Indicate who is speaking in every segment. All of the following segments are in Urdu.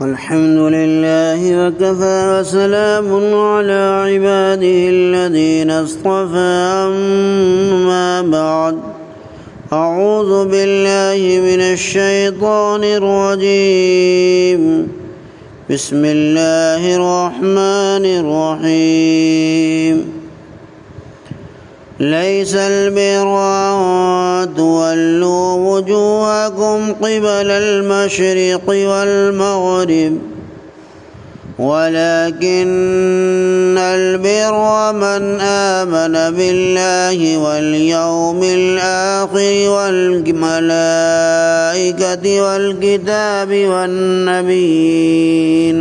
Speaker 1: الحمد لله وكفى وسلام على عباده الذين اصطفى أما بعد أعوذ بالله من الشيطان الرجيم بسم الله الرحمن الرحيم ليس البر أن تولوا وجوهكم قبل المشرق والمغرب ولكن البر من آمن بالله واليوم الآخر والملائكة والكتاب والنبيين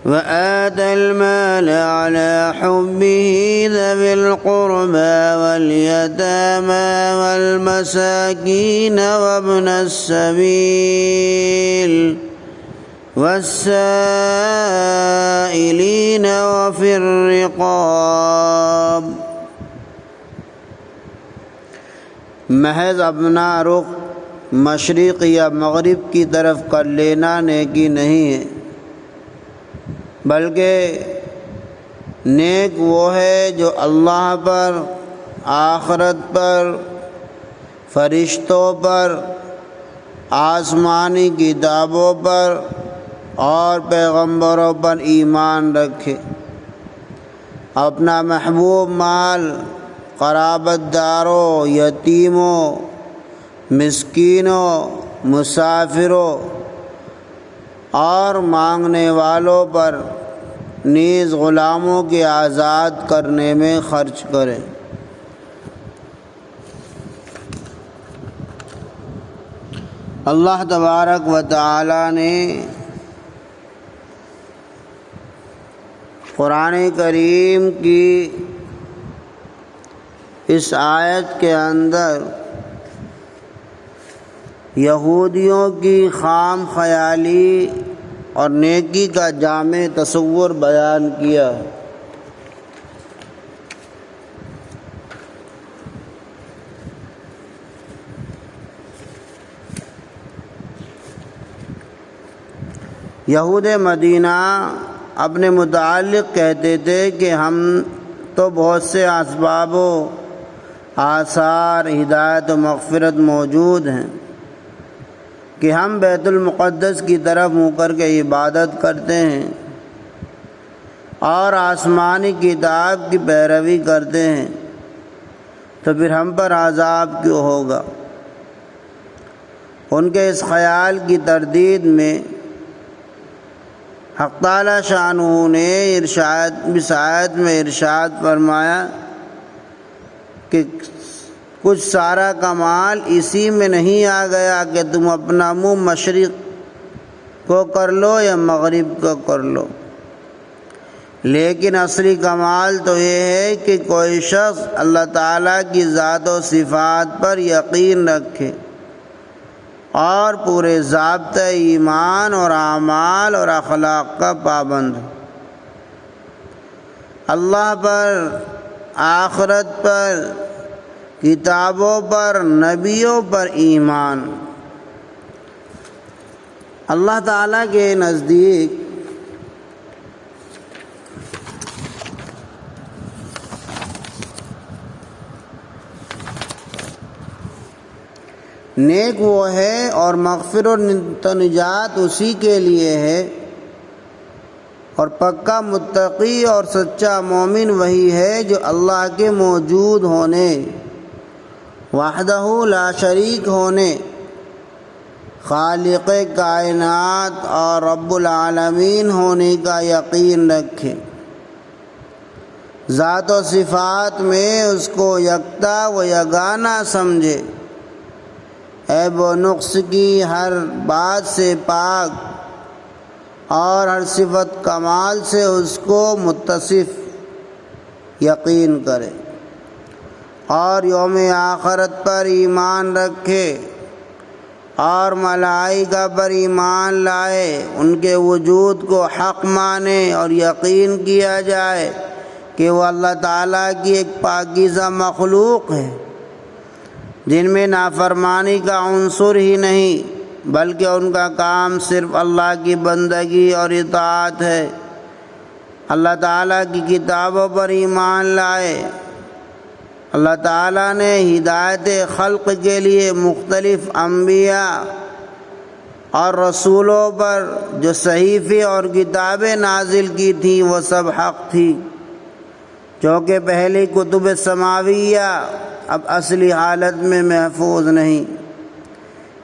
Speaker 1: وآتى المال على حبه ذوي القربى واليتامى والمساكين وابن السبيل والسائلين وفي الرقاب۔ محض اپنا رخ مشرق یا مغرب کی طرف کر لینا نیکی نہیں ہے، بلکہ نیک وہ ہے جو اللہ پر، آخرت پر، فرشتوں پر، آسمانی کتابوں پر اور پیغمبروں پر ایمان رکھے، اپنا محبوب مال قرابت داروں، یتیموں، مسکینوں، مسافروں اور مانگنے والوں پر نیز غلاموں کے آزاد کرنے میں خرچ کرے۔ اللہ تبارک و تعالی نے قرآن کریم کی اس آیت کے اندر یہودیوں کی خام خیالی اور نیکی کا جامع تصور بیان کیا۔ یہود مدینہ اپنے متعلق کہتے تھے کہ ہم تو بہت سے اسباب و آثار ہدایت و مغفرت موجود ہیں کہ ہم بیت المقدس کی طرف منہ کر کے عبادت کرتے ہیں اور آسمانی کتاب کی پیروی کرتے ہیں، تو پھر ہم پر عذاب کیوں ہوگا؟ ان کے اس خیال کی تردید میں حق تعالی شانہ نے اس آیت میں ارشاد فرمایا کہ کچھ سارا کمال اسی میں نہیں آ گیا کہ تم اپنا منہ مشرق کو کر لو یا مغرب کو کر لو، لیکن اصلی کمال تو یہ ہے کہ کوئی شخص اللہ تعالیٰ کی ذات و صفات پر یقین رکھے اور پورے ضابطۂ ایمان اور اعمال اور اخلاق کا پابند ہو، اللہ پر، آخرت پر، کتابوں پر، نبیوں پر ایمان۔ اللہ تعالیٰ کے نزدیک نیک وہ ہے اور مغفرت و نجات اسی کے لیے ہے، اور پکا متقی اور سچا مومن وہی ہے جو اللہ کے موجود ہونے، وحدہ لا شریک ہونے، خالق کائنات اور رب العالمین ہونے کا یقین رکھے، ذات و صفات میں اس کو یکتا و یگانہ سمجھے، عیب و نقص کی ہر بات سے پاک اور ہر صفت کمال سے اس کو متصف یقین کرے، اور یوم آخرت پر ایمان رکھے اور ملائکہ پر ایمان لائے، ان کے وجود کو حق مانے اور یقین کیا جائے کہ وہ اللہ تعالیٰ کی ایک پاکیزہ مخلوق ہے جن میں نافرمانی کا عنصر ہی نہیں، بلکہ ان کا کام صرف اللہ کی بندگی اور اطاعت ہے۔ اللہ تعالیٰ کی کتابوں پر ایمان لائے۔ اللہ تعالیٰ نے ہدایت خلق کے لیے مختلف انبیاء اور رسولوں پر جو صحیفے اور کتابیں نازل کی تھیں وہ سب حق تھی، چونکہ پہلی کتب سماویہ اب اصلی حالت میں محفوظ نہیں،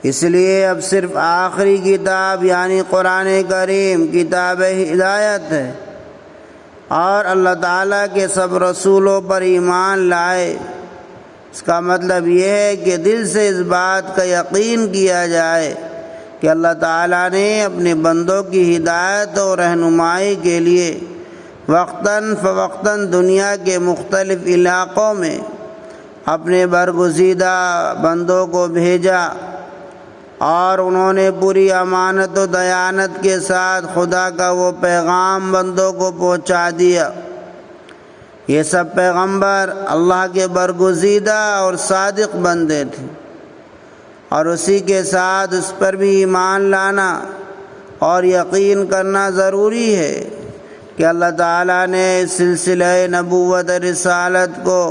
Speaker 1: اس لیے اب صرف آخری کتاب یعنی قرآن کریم کتاب ہدایت ہے، اور اللہ تعالیٰ کے سب رسولوں پر ایمان لائے۔ اس کا مطلب یہ ہے کہ دل سے اس بات کا یقین کیا جائے کہ اللہ تعالیٰ نے اپنے بندوں کی ہدایت اور رہنمائی کے لیے وقتاً فوقتاً دنیا کے مختلف علاقوں میں اپنے برگزیدہ بندوں کو بھیجا، اور انہوں نے پوری امانت و دیانت کے ساتھ خدا کا وہ پیغام بندوں کو پہنچا دیا۔ یہ سب پیغمبر اللہ کے برگزیدہ اور صادق بندے تھے، اور اسی کے ساتھ اس پر بھی ایمان لانا اور یقین کرنا ضروری ہے کہ اللہ تعالیٰ نے اس سلسلہ نبوت رسالت کو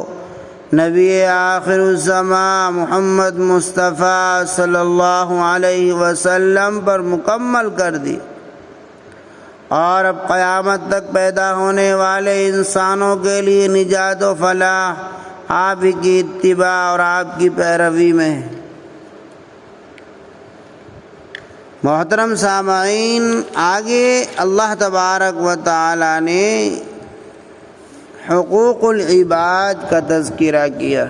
Speaker 1: نبی آخر الزمان محمد مصطفیٰ صلی اللہ علیہ وسلم پر مکمل کر دی، اور اب قیامت تک پیدا ہونے والے انسانوں کے لیے نجات و فلاح آپ ہی کی اتباع اور آپ کی پیروی میں ہے۔ محترم سامعین، آگے اللہ تبارک و تعالی نے حقوق العباد کا تذکرہ کیا۔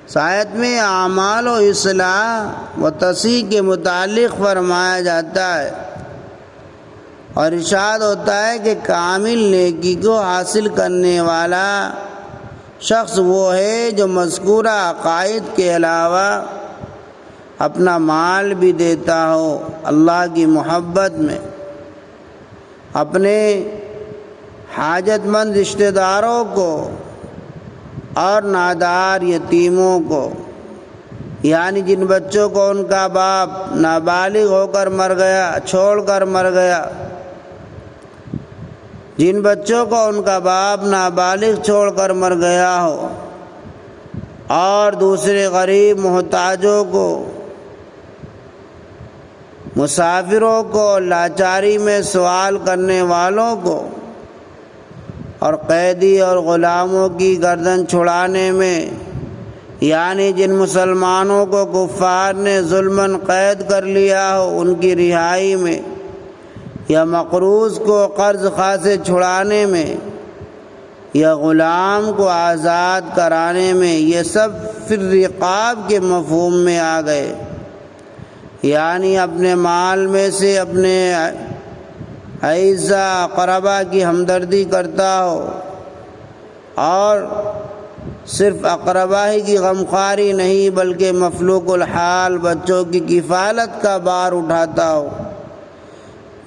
Speaker 1: اس آیت میں اعمال و اصلاح و تصحیح کے متعلق فرمایا جاتا ہے، اور ارشاد ہوتا ہے کہ کامل نیکی کو حاصل کرنے والا شخص وہ ہے جو مذکورہ عقائد کے علاوہ اپنا مال بھی دیتا ہو اللہ کی محبت میں، اپنے حاجت مند رشتہ داروں کو اور نادار یتیموں کو، یعنی جن بچوں کو ان کا باپ نابالغ ہو کر مر گیا، چھوڑ کر مر گیا، جن بچوں کو ان کا باپ نابالغ چھوڑ کر مر گیا ہو، اور دوسرے غریب محتاجوں کو، مسافروں کو، لاچاری میں سوال کرنے والوں کو، اور قیدی اور غلاموں کی گردن چھڑانے میں، یعنی جن مسلمانوں کو کفار نے ظلماً قید کر لیا ہو ان کی رہائی میں، یا مقروض کو قرض خواہ سے چھڑانے میں، یا غلام کو آزاد کرانے میں، یہ سب فی الرقاب کے مفہوم میں آ گئے، یعنی اپنے مال میں سے اپنے اعزا اقربا کی ہمدردی کرتا ہو، اور صرف اقربا ہی کی غمخواری نہیں بلکہ مفلوق الحال بچوں کی کفالت کا بار اٹھاتا ہو،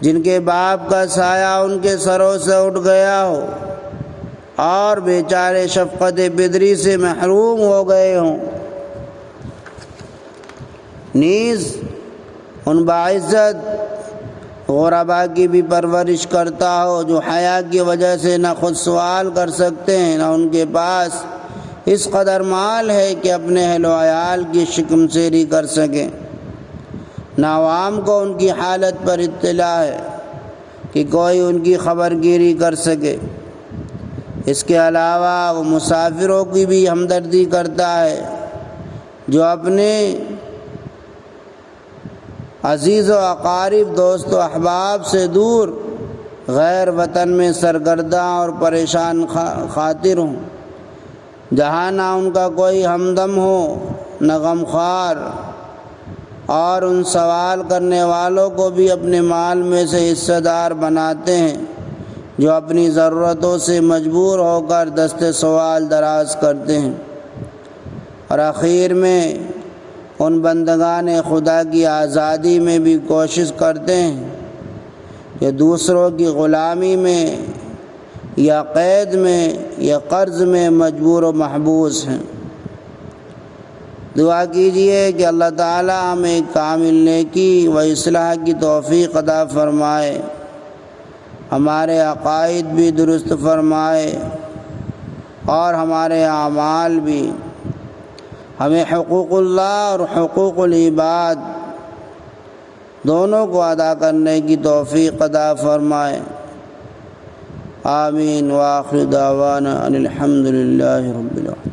Speaker 1: جن کے باپ کا سایہ ان کے سروں سے اٹھ گیا ہو اور بیچارے شفقت بدری سے محروم ہو گئے ہوں، نیز ان باعزت غربا کی بھی پرورش کرتا ہو جو حیا کی وجہ سے نہ خود سوال کر سکتے ہیں، نہ ان کے پاس اس قدر مال ہے کہ اپنے اہل و عیال کی شکم سیری کر سکیں، نہ عوام کو ان کی حالت پر اطلاع ہے کہ کوئی ان کی خبر گیری کر سکے۔ اس کے علاوہ وہ مسافروں کی بھی ہمدردی کرتا ہے جو اپنے عزیز و اقارب، دوست و احباب سے دور غیر وطن میں سرگرداں اور پریشان خاطر ہوں، جہاں نہ ان کا کوئی ہمدم ہو نہ غمخوار، اور ان سوال کرنے والوں کو بھی اپنے مال میں سے حصہ دار بناتے ہیں جو اپنی ضرورتوں سے مجبور ہو کر دست سوال دراز کرتے ہیں، اور آخر میں ان بندگان خدا کی آزادی میں بھی کوشش کرتے ہیں کہ دوسروں کی غلامی میں یا قید میں یا قرض میں مجبور و محبوس ہیں۔ دعا کیجئے کہ اللہ تعالی ہمیں کامل نیکی و اصلاح کی توفیق عطا فرمائے، ہمارے عقائد بھی درست فرمائے اور ہمارے اعمال بھی، ہمیں حقوق اللہ اور حقوق العباد دونوں کو ادا کرنے کی توفیق عطا فرمائے۔ آمین۔ وآخر دعوانا ان الحمد للہ رب العالمین۔